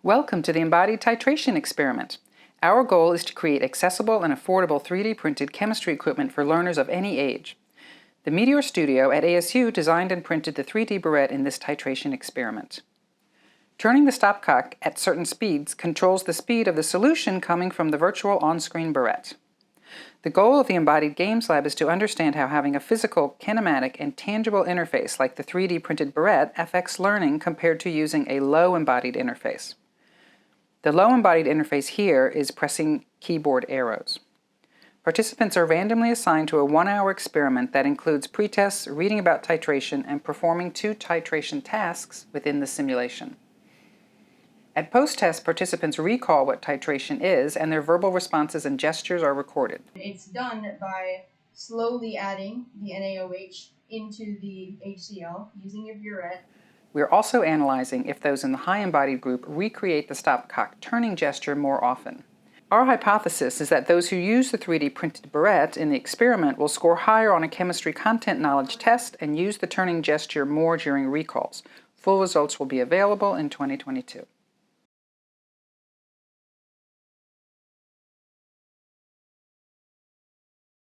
Welcome to the Embodied Titration experiment. Our goal is to create accessible and affordable 3D printed chemistry equipment for learners of any age. The Meteor Studio at ASU designed and printed the 3D burette in this titration experiment. Turning the stopcock at certain speeds controls the speed of the solution coming from the virtual on-screen burette. The goal of the Embodied Games Lab is to understand how having a physical, kinematic, and tangible interface like the 3D printed burette affects learning compared to using a low embodied interface. The low embodied interface here is pressing keyboard arrows. Participants are randomly assigned to a 1-hour experiment that includes pretests, reading about titration, and performing 2 titration tasks within the simulation. At post-test, participants recall what titration is, and their verbal responses and gestures are recorded. It's done by slowly adding the NaOH into the HCl using your burette. We're also analyzing if those in the high embodied group recreate the stopcock turning gesture more often. Our hypothesis is that those who use the 3D printed burette in the experiment will score higher on a chemistry content knowledge test and use the turning gesture more during recalls. Full results will be available in 2022.